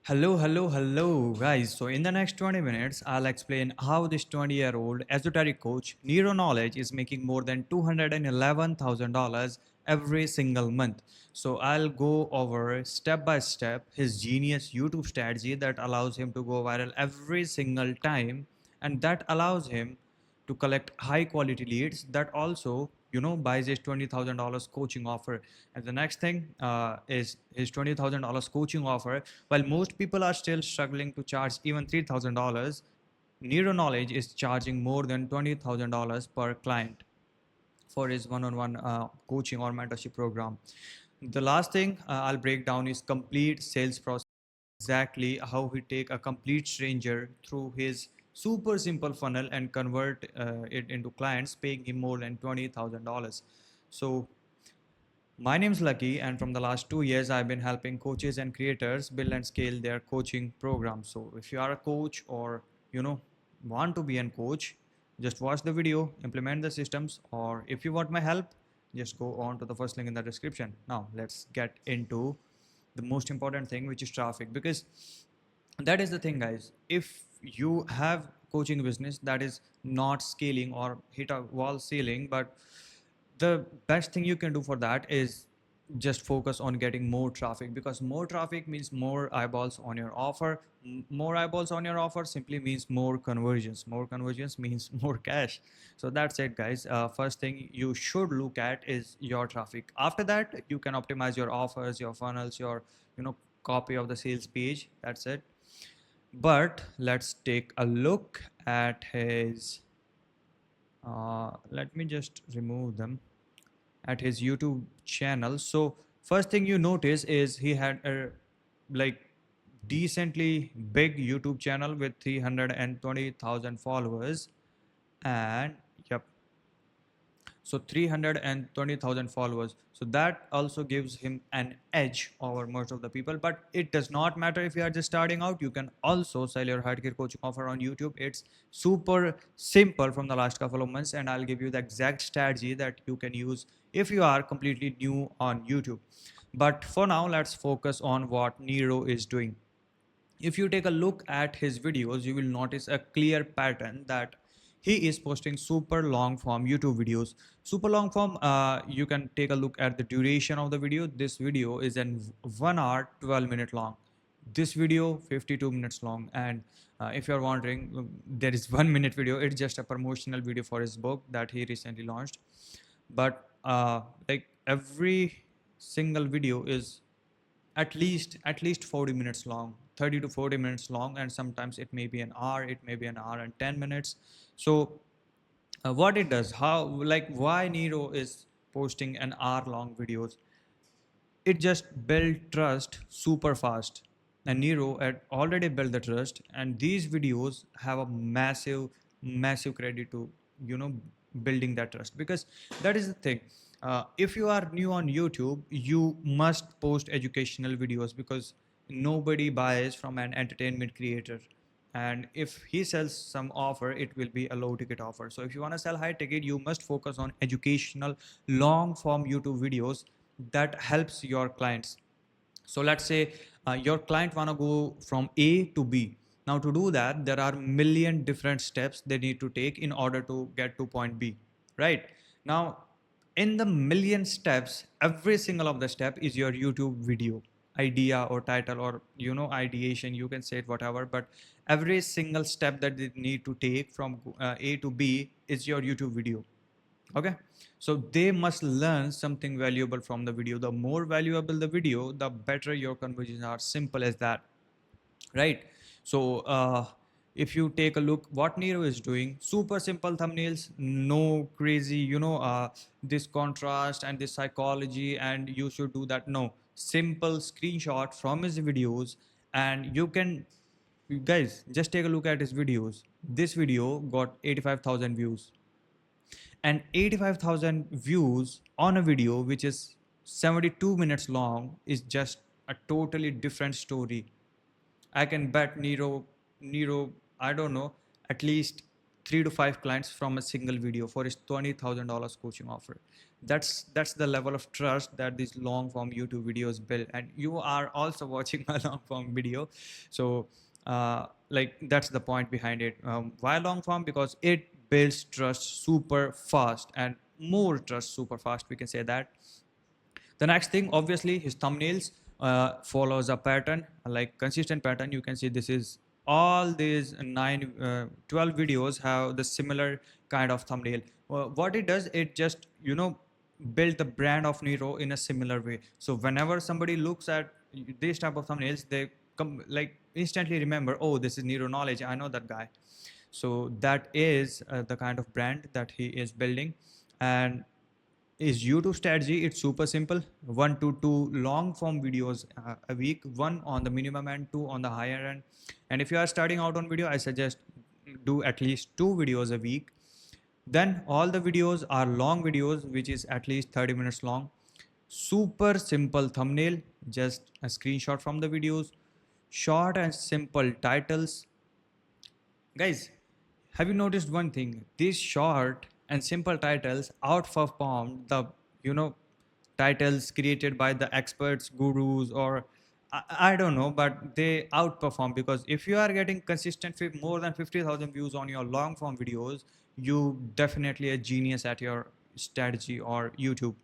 Hello, guys. So, in the next 20 minutes, I'll explain how this 20-year-old esoteric coach, Nero Knowledge, is making more than $211,000 every single month. So, I'll go over step by step his genius YouTube strategy that allows him to go viral every single time, and that allows him to collect high quality leads that also buys his $20,000 coaching offer. And the next thing is his $20,000 coaching offer. While most people are still struggling to charge even $3,000, Nero Knowledge is charging more than $20,000 per client for his one-on-one coaching or mentorship program. The last thing I'll break down is complete sales process, exactly how he take a complete stranger through his super simple funnel and convert it into clients paying him more than $20,000. So my name's Lucky, and from the last 2 years, I've been helping coaches and creators build and scale their coaching programs. So, if you are a coach or want to be a coach, just watch the video, implement the systems, or if you want my help, just go on to the first link in the description. Now, let's get into the most important thing, which is traffic, because that is the thing, guys. If you have coaching business that is not scaling or hit a wall ceiling, but the best thing you can do for that is just focus on getting more traffic, because more traffic means more eyeballs on your offer. More eyeballs on your offer simply means more conversions means more cash. So that's it, guys. First thing you should look at is your traffic. After that, you can optimize your offers, your funnels, your copy of the sales page. That's it. But let's take a look at his let me just remove them, at his YouTube channel. So first thing you notice is he had a like decently big YouTube channel with 320,000 followers. And yep, so 320,000 followers. So that also gives him an edge over most of the people. But it does not matter if you are just starting out. You can also sell your hardcore coaching offer on YouTube. It's super simple from the last couple of months, and I'll give you the exact strategy that you can use if you are completely new on YouTube. But for now, let's focus on what Nero is doing. If you take a look at his videos, you will notice a clear pattern that he is posting super long form YouTube videos. Super long form, you can take a look at the duration of the video. This video is an 1 hour 12-minute long. This video 52 minutes long. And if you're wondering, there is 1 minute video. It's just a promotional video for his book that he recently launched. But like every single video is at least 40 minutes long, 30 to 40 minutes long, and sometimes it may be an hour, it may be an hour and 10 minutes. So what it does, how, like, why Nero is posting an hour long videos? It just built trust super fast, and Nero had already built the trust, and these videos have a massive credit to building that trust, because that is the thing. If you are new on YouTube, you must post educational videos, because nobody buys from an entertainment creator. And if he sells some offer, it will be a low ticket offer. So if you want to sell high ticket, you must focus on educational long form YouTube videos that helps your clients. So let's say your client want to go from A to B. Now to do that, there are million different steps they need to take in order to get to point B, right? Now, in the million steps, every single of the step is your YouTube video idea or title, or ideation, you can say it whatever, but every single step that they need to take from A to B is your YouTube video. Okay, so they must learn something valuable from the video. The more valuable the video, the better your conversions are. Simple as that, right? So if you take a look what Nero is doing, super simple thumbnails, no crazy this contrast and this psychology and you should do that. No, simple screenshot from his videos. And you can, guys, just take a look at his videos. This video got 85,000 views, and 85,000 views on a video which is 72 minutes long is just a totally different story. I can bet Nero, I don't know, at least 3 to 5 clients from a single video for his $20,000 coaching offer. That's the level of trust that these long form YouTube videos build, and you are also watching a long form video. So like that's the point behind it. Why long form? Because it builds trust super fast, and more trust super fast, we can say that. The next thing, obviously, his thumbnails follows a pattern, like consistent pattern. You can see this is all these 12 videos have the similar kind of thumbnail. What it does, it just, build the brand of Nero in a similar way. So whenever somebody looks at these type of thumbnails, they come like instantly remember, oh, this is Nero Knowledge. I know that guy. So that is the kind of brand that he is building. And is YouTube strategy, it's super simple. One to two long form videos a week, one on the minimum end, two on the higher end. And if you are starting out on video, I suggest do at least two videos a week. Then all the videos are long videos, which is at least 30 minutes long. Super simple thumbnail, just a screenshot from the videos, short and simple titles. Guys, have you noticed one thing? These short and simple titles outperformed the, you know, titles created by the experts, gurus, or I don't know, but they outperform, because if you are getting consistent more than 50,000 views on your long form videos, you definitely a genius at your strategy or YouTube.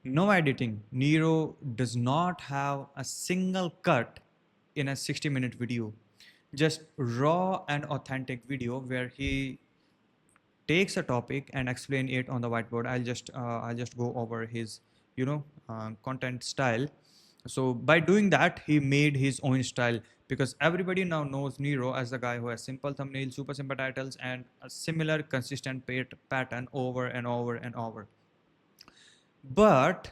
No editing. Nero does not have a single cut in a 60-minute video. Just raw and authentic video where he takes a topic and explain it on the whiteboard. I'll just go over his content style. So by doing that, he made his own style, because everybody now knows Nero as the guy who has simple thumbnails, super simple titles, and a similar consistent pattern over and over and over. But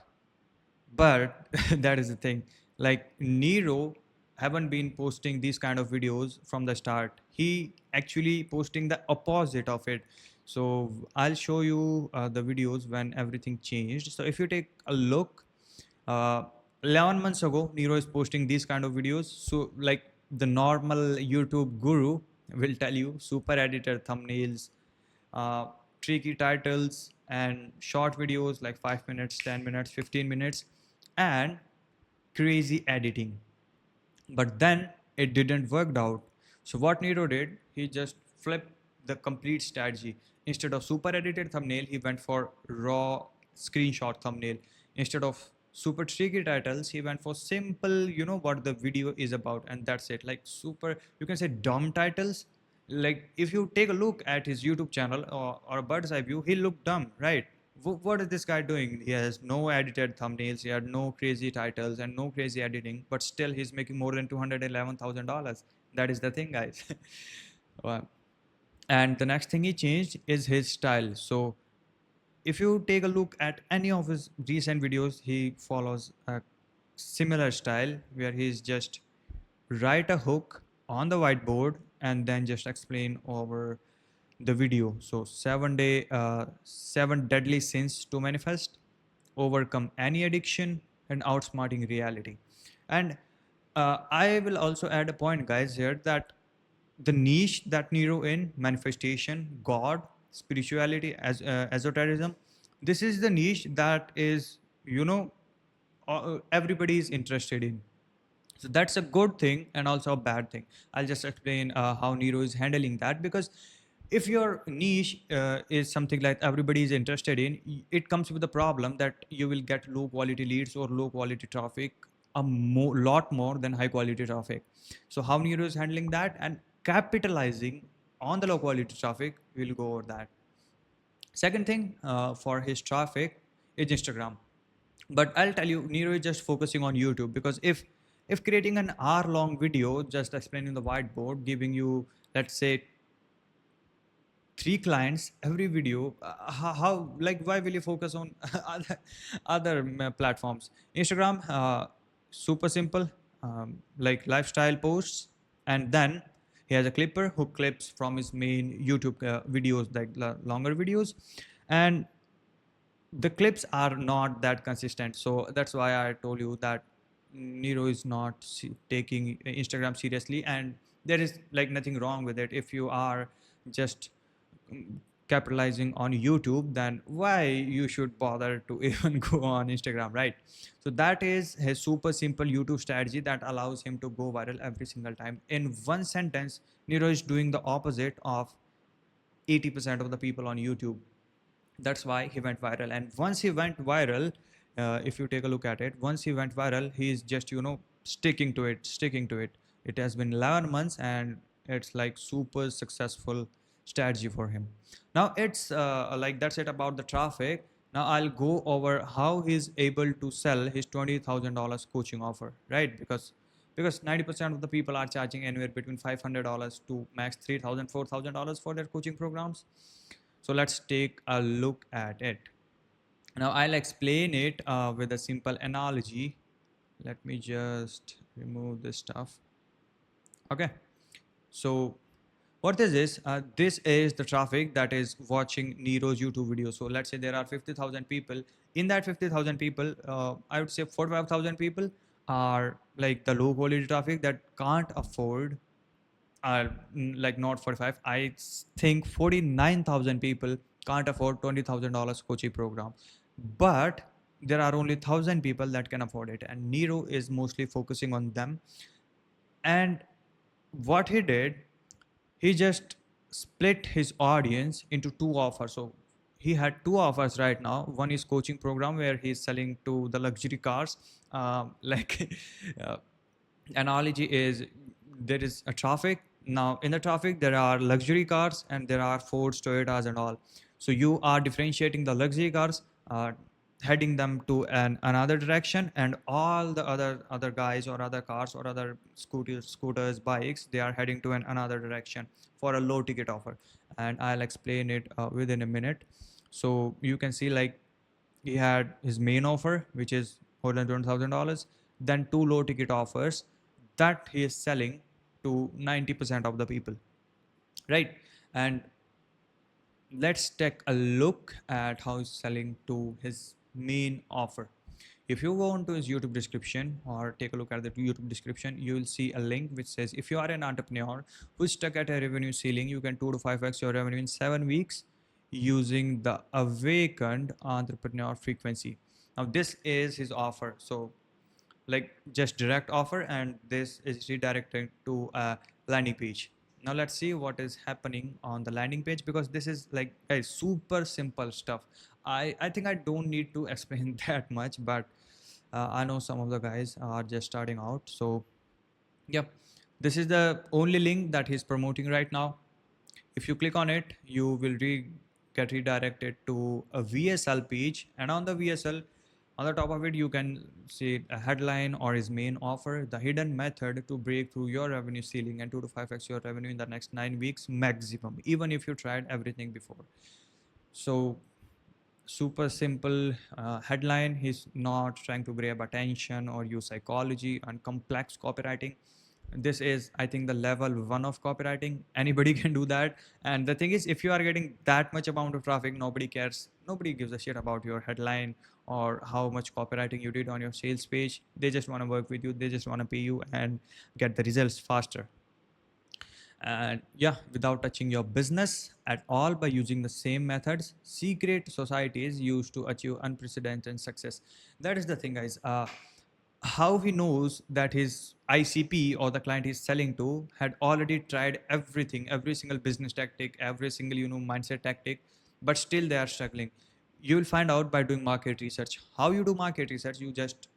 but that is the thing, like Nero haven't been posting these kind of videos from the start. He actually posting the opposite of it. So I'll show you the videos when everything changed. So if you take a look, uh, 11 months ago, Nero is posting these kind of videos. So like the normal YouTube guru will tell you, super edited thumbnails, uh, tricky titles, and short videos like 5 minutes, 10 minutes, 15 minutes, and crazy editing. But then it didn't work out. So what Nero did, he just flipped the complete strategy. Instead of super edited thumbnail, he went for raw screenshot thumbnail. Instead of super tricky titles, he went for simple, what the video is about, and that's it. Like super, you can say dumb titles. Like if you take a look at his YouTube channel, or a bird's eye view, he looked dumb, right? What is this guy doing? He has no edited thumbnails, he had no crazy titles and no crazy editing, but still he's making more than $211,000. That is the thing, guys. Wow. And the next thing he changed is his style. So if you take a look at any of his recent videos, he follows a similar style where he's just write a hook on the whiteboard and then just explain over the video. So 7 deadly sins to manifest, overcome any addiction, and outsmarting reality. And I will also add a point, guys, here, that the niche that Nero in, manifestation, God, spirituality, as esotericism, this is the niche that is, everybody is interested in. So that's a good thing and also a bad thing. I'll just explain how Nero is handling that, because if your niche is something like everybody is interested in, it comes with the problem that you will get low quality leads or low quality traffic a lot more than high quality traffic. So how Nero is handling that and capitalizing on the low quality traffic, we'll go over that. Second thing, for his traffic is Instagram. But I'll tell you, Nero is just focusing on YouTube, because if creating an hour-long video just explaining the whiteboard, giving you, let's say, three clients every video, how, like, why will you focus on other platforms? Instagram, super simple, like lifestyle posts, and then he has a clipper who clips from his main YouTube videos, like longer videos, and the clips are not that consistent. So that's why I told you that Nero is not taking Instagram seriously, and there is like nothing wrong with it if you are just capitalizing on YouTube, then why you should bother to even go on Instagram, right? So that is his super simple YouTube strategy that allows him to go viral every single time. In one sentence, Nero is doing the opposite of 80% of the people on YouTube. That's why he went viral. And once he went viral, if you take a look at it, once he went viral, he is just, sticking to it. It has been 11 months and it's like super successful strategy for him. Now it's like that's it about the traffic. Now I'll go over how he's able to sell his $20,000 coaching offer, right? Because 90% of the people are charging anywhere between $500 to max $3,000, $4,000 for their coaching programs. So let's take a look at it. Now I'll explain it with a simple analogy. Let me just remove this stuff. Okay. So what this is the traffic that is watching Nero's YouTube video. So let's say there are 50,000 people. In that 50,000 people, I would say 45,000 people are like the low quality traffic that can't afford, like not 45, I think 49,000 people can't afford $20,000 coaching program. But there are only 1,000 people that can afford it, and Nero is mostly focusing on them. And what he did, he just split his audience into two offers. So he had two offers right now. One is coaching program where he's selling to the luxury cars, like uh, analogy is, there is a traffic. Now in the traffic there are luxury cars and there are Fords, Toyotas and all. So you are differentiating the luxury cars, heading them to another direction, and all the other guys or other cars or other scooters, bikes, they are heading to another direction for a low ticket offer. And I'll explain it within a minute. So you can see, like, he had his main offer, which is more than $20,000, then two low ticket offers that he is selling to 90% of the people, right? And let's take a look at how he's selling to his main offer. If you go into his YouTube description or take a look at the YouTube description, you will see a link which says, if you are an entrepreneur who's stuck at a revenue ceiling, you can 2 to 5x your revenue in 7 weeks using the awakened entrepreneur frequency. Now this is his offer. So like just direct offer, and this is redirecting to a landing page. Now let's see what is happening on the landing page, because this is like, guys, super simple stuff. I think I don't need to explain that much, but I know some of the guys are just starting out. So yep, this is the only link that he's promoting right now. If you click on it, you will get redirected to a VSL page, and on the VSL, on the top of it, you can see a headline or his main offer, the hidden method to break through your revenue ceiling and 2 to 5x your revenue in the next 9 weeks maximum, even if you tried everything before. So super simple headline. He's not trying to grab attention or use psychology and complex copywriting. This is, I think, the level 1 of copywriting. Anybody can do that. And the thing is, if you are getting that much amount of traffic, nobody cares, nobody gives a shit about your headline or how much copywriting you did on your sales page. They just want to work with you, they just want to pay you and get the results faster. And yeah, without touching your business at all, by using the same methods secret societies use to achieve unprecedented success. That is the thing, guys. How he knows that his ICP or the client he's selling to had already tried everything, every single business tactic, every single mindset tactic, but still they are struggling. You will find out by doing market research. How you do market research? You just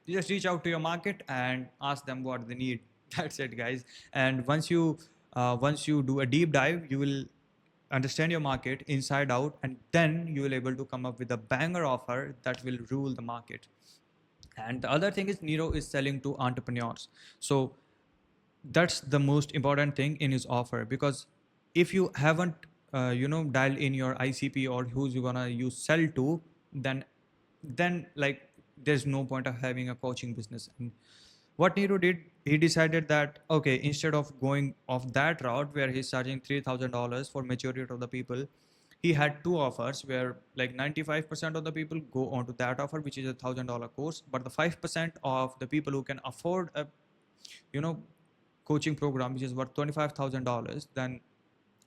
reach out to your market and ask them what they need. That's it, guys. And once you do a deep dive, you will understand your market inside out, and then you will able to come up with a banger offer that will rule the market. And the other thing is, Nero is selling to entrepreneurs. So that's the most important thing in his offer, because if you haven't dialed in your ICP or who's you gonna use sell to, then like there's no point of having a coaching business. And what Nero did, he decided that, okay, instead of going off that route where he's charging $3,000 for majority of the people, he had two offers where like 95% of the people go onto that offer, which is $1,000 course, but the 5% of the people who can afford a you know coaching program which is worth $25,000, then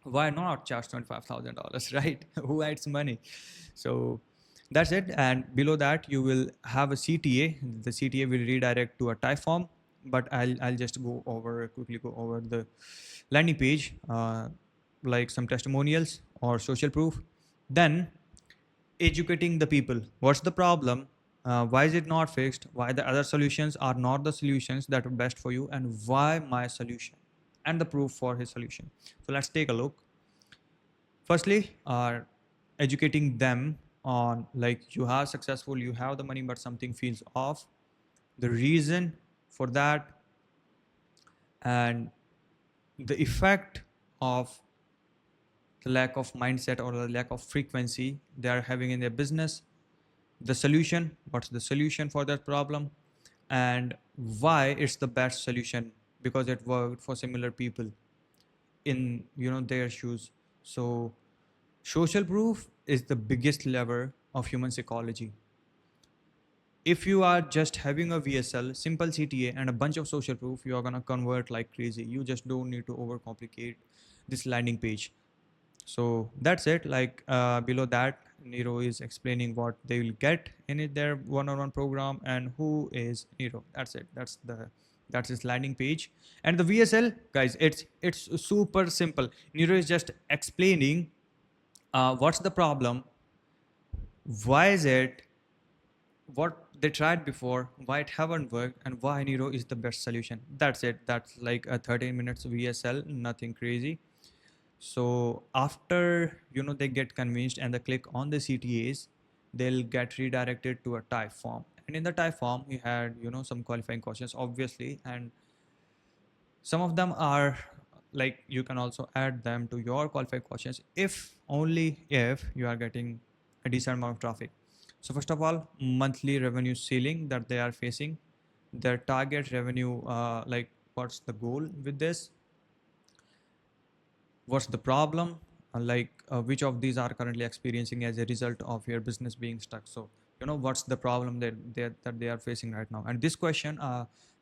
Why not charge $25,000, right? Who adds money? So that's it. And below that, you will have a CTA. The CTA will redirect to a type form, but I'll just quickly go over the landing page, like some testimonials or social proof. Then educating the people. What's the problem? Why is it not fixed? Why the other solutions are not the solutions that are best for you, and why my solution, and the proof for his solution. So let's take a look. Firstly, are educating them on, like, you are successful, you have the money, but something feels off. The reason for that, and the effect of the lack of mindset or the lack of frequency they are having in their business. The solution, what's the solution for that problem, and why it's the best solution, because it worked for similar people in their shoes. So social proof is the biggest lever of human psychology. If you are just having a VSL, simple CTA, and a bunch of social proof, you are gonna convert like crazy. You just don't need to overcomplicate this landing page. So that's it. Like, below that, Nero is explaining what they will get in their one-on-one program and who is Nero. That's it. That's his landing page. And the VSL, guys, it's super simple. Nero is just explaining what's the problem, why is it, what they tried before, why it haven't worked, and why Nero is the best solution. That's it. That's like a 13 minutes VSL, nothing crazy. So after they get convinced and they click on the CTAs, they'll get redirected to a type form. And in the type form, we had some qualifying questions, obviously, and some of them are like you can also add them to your qualified questions if only if you are getting a decent amount of traffic. So first of all, monthly revenue ceiling that they are facing, their target revenue, like what's the goal with this, what's the problem, which of these are currently experiencing as a result of your business being stuck. So what's the problem that they are facing right now. And this question,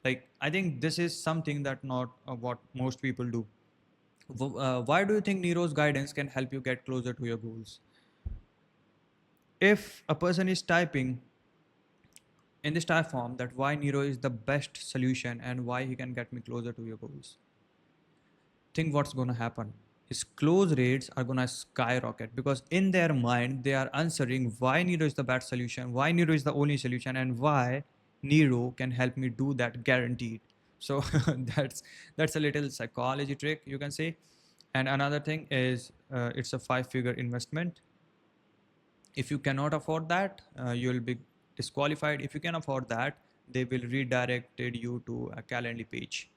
like, I think this is something that not what most people do. Why do you think Nero's guidance can help you get closer to your goals? If a person is typing in this type form that why Nero is the best solution and why he can get me closer to your goals, think what's going to happen. His close rates are going to skyrocket, because in their mind they are answering why Nero is the best solution, why Nero is the only solution, and why Nero can help me do that guaranteed. So that's a little psychology trick, you can say. And another thing is, it's a 5-figure investment. If you cannot afford that, you will be disqualified. If you can afford that, they will redirect you to a calendar page.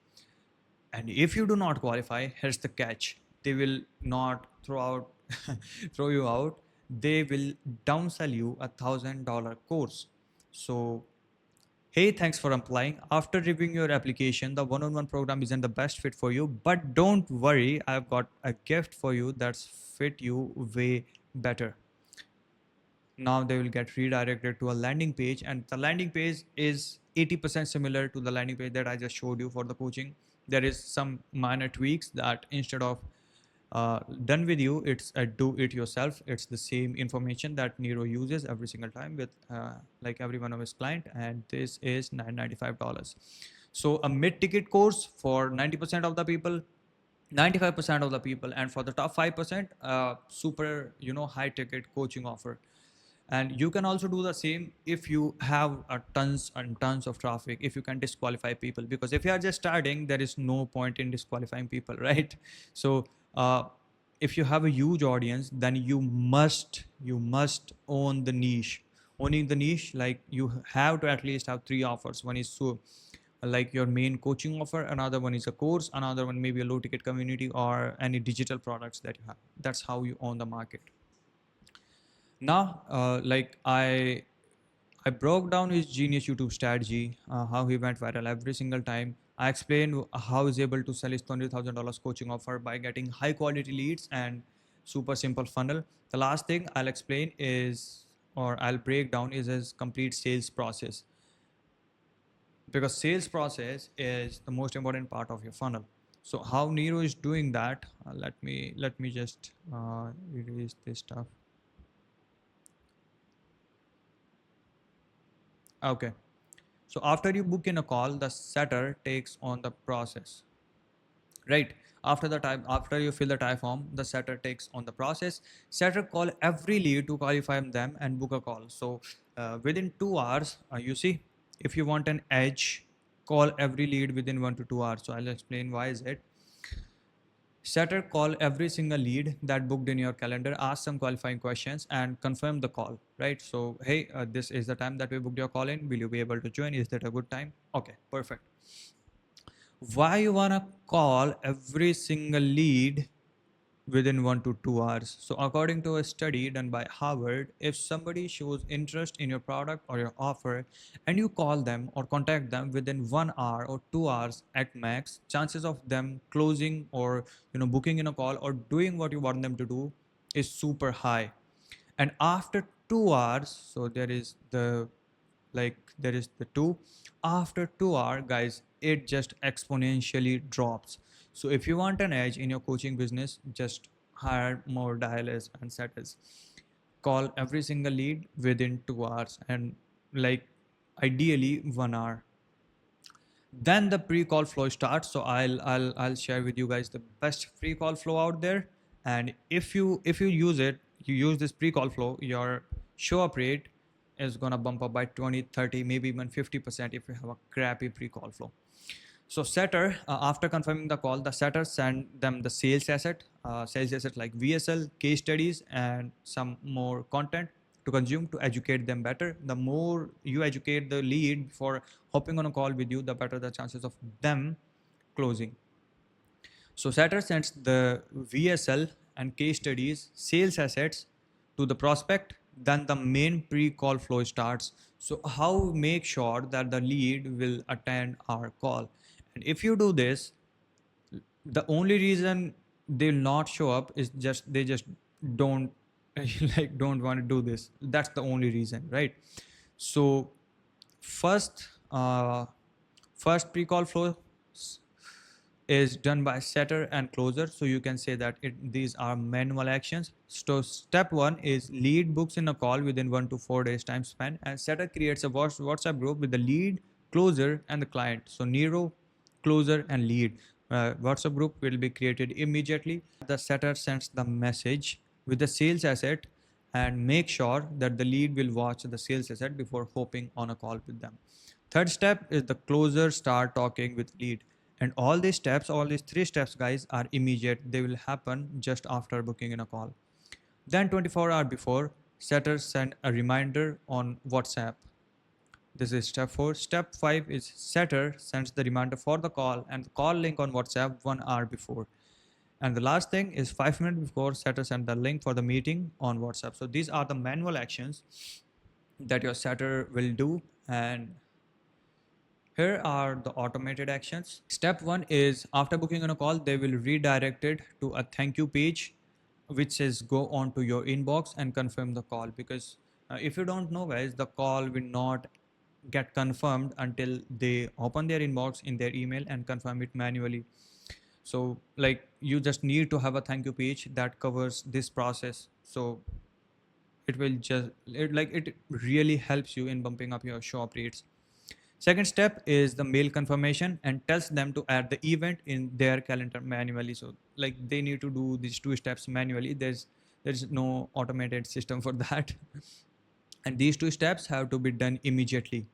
And if you do not qualify, here's the catch: they will not throw you out. They will downsell you $1,000 course. So hey, thanks for applying. After reviewing your application, the one-on-one program isn't the best fit for you, but don't worry, I've got a gift for you that's fit you way better. Now they will get redirected to a landing page, and the landing page is 80% similar to the landing page that I just showed you for the coaching. There is some minor tweaks that instead of done with you, it's a do it yourself. It's the same information that Nero uses every single time with like every one of his client, and this is $995. So a mid-ticket course for 90% of the people, 95% of the people, and for the top 5%, super high ticket coaching offer. And you can also do the same if you have tons and tons of traffic, if you can disqualify people, because if you are just starting, there is no point in disqualifying people, right? So if you have a huge audience, then you must own the niche. Owning the niche, like, you have to at least have 3 offers. One is so like your main coaching offer, another one is a course, another one maybe a low ticket community or any digital products that you have. That's how you own the market. Now, like, I broke down his genius YouTube strategy, how he went viral every single time. I explained how he's able to sell his $20,000 coaching offer by getting high quality leads and super simple funnel. The last thing I'll explain is, or I'll break down, is his complete sales process, because sales process is the most important part of your funnel. So how Nero is doing that, let me just erase this stuff. Okay, so after you book in a call, the setter takes on the process, right? After the time, after you fill the tie form, the setter takes on the process. Setter call every lead to qualify them and book a call. So within 2 hours, you see, if you want an edge, call every lead within 1 to 2 hours. So I'll explain why is it. Setter call every single lead that booked in your calendar, ask some qualifying questions and confirm the call, right? So, hey, this is the time that we booked your call in. Will you be able to join? Is that a good time? Okay, perfect. Why you wanna call every single lead within 1 to 2 hours? So, according to a study done by Harvard, if somebody shows interest in your product or your offer and you call them or contact them within 1 hour or 2 hours at max, chances of them closing or booking in a call or doing what you want them to do is super high. And after 2 hours, so there is the two, after 2 hour guys, it just exponentially drops. So if you want an edge in your coaching business, just hire more dialers and setters. Call every single lead within 2 hours and like ideally 1 hour. Then the pre-call flow starts. So I'll share with you guys the best pre-call flow out there. And if you use it, you use this pre-call flow, your show up rate is gonna bump up by 20, 30, maybe even 50% if you have a crappy pre-call flow. So setter, after confirming the call, the setter send them the sales asset like VSL, case studies, and some more content to consume to educate them better. The more you educate the lead before hopping on a call with you, the better the chances of them closing. So setter sends the VSL and case studies, sales assets to the prospect. Then the main pre-call flow starts. So how make sure that the lead will attend our call? And if you do this, the only reason they'll not show up is just they just don't don't want to do this. That's the only reason, right? So first first pre-call flow is done by setter and closer. So you can say that these are manual actions. So step one is lead books in a call within 1 to 4 days time span, and setter creates a WhatsApp group with the lead, closer, and the client. So Nero, closer, and lead. WhatsApp group will be created immediately. The setter sends the message with the sales asset and make sure that the lead will watch the sales asset before hopping on a call with them. Third step is the closer start talking with lead. And all these steps, all these three steps, guys, are immediate. They will happen just after booking in a call. Then 24 hours before, setters send a reminder on WhatsApp. This is step 4. Step 5 is setter sends the reminder for the call and the call link on WhatsApp 1 hour before. And the last thing is 5 minutes before, setter send the link for the meeting on WhatsApp. So these are the manual actions that your setter will do. And here are the automated actions. Step 1 is after booking on a call, they will redirect it to a thank you page, which says go on to your inbox and confirm the call. Because if you don't know, guys, the call will not get confirmed until they open their inbox in their email and confirm it manually. So, like, you just need to have a thank you page that covers this process. So, it will just, it really helps you in bumping up your show up rates. Second step is the mail confirmation and tells them to add the event in their calendar manually. So like they need to do these two steps manually. There's no automated system for that. And these two steps have to be done immediately.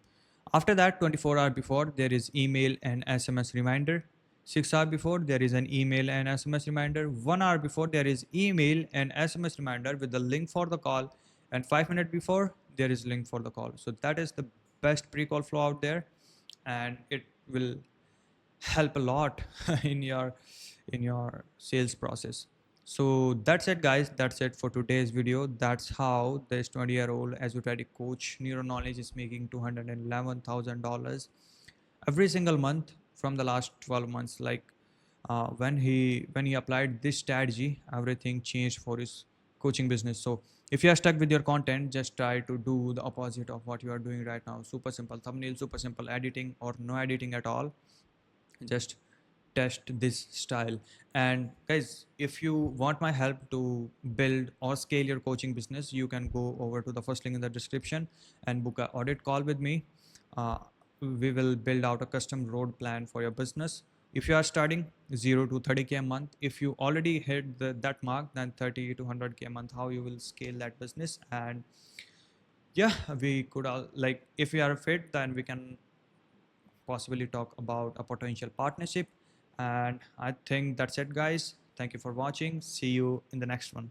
After that, 24 hours before, there is email and SMS reminder. 6 hours before, there is an email and SMS reminder. 1 hour before, there is email and SMS reminder with the link for the call. And 5 minutes before, there is link for the call. So that is the best pre-call flow out there, and it will help a lot in your sales process. So that's it, guys. That's it for today's video. That's how this 20-year-old Azuretic coach Nero Knowledge is making $211,000 every single month from the last 12 months. Like when he applied this strategy, everything changed for his coaching business. So if you are stuck with your content, just try to do the opposite of what you are doing right now. Super simple thumbnail, super simple editing or no editing at all. Just test this style. And guys, if you want my help to build or scale your coaching business, you can go over to the first link in the description and book a audit call with me. uh, we will build out a custom road plan for your business. If you are starting 0 to 30k a month, if you already hit that mark, then 30 to 100k a month, how you will scale that business. And yeah, we could all, like, if we are fit, then we can possibly talk about a potential partnership. And I think that's it, guys. Thank you for watching. See you in the next one.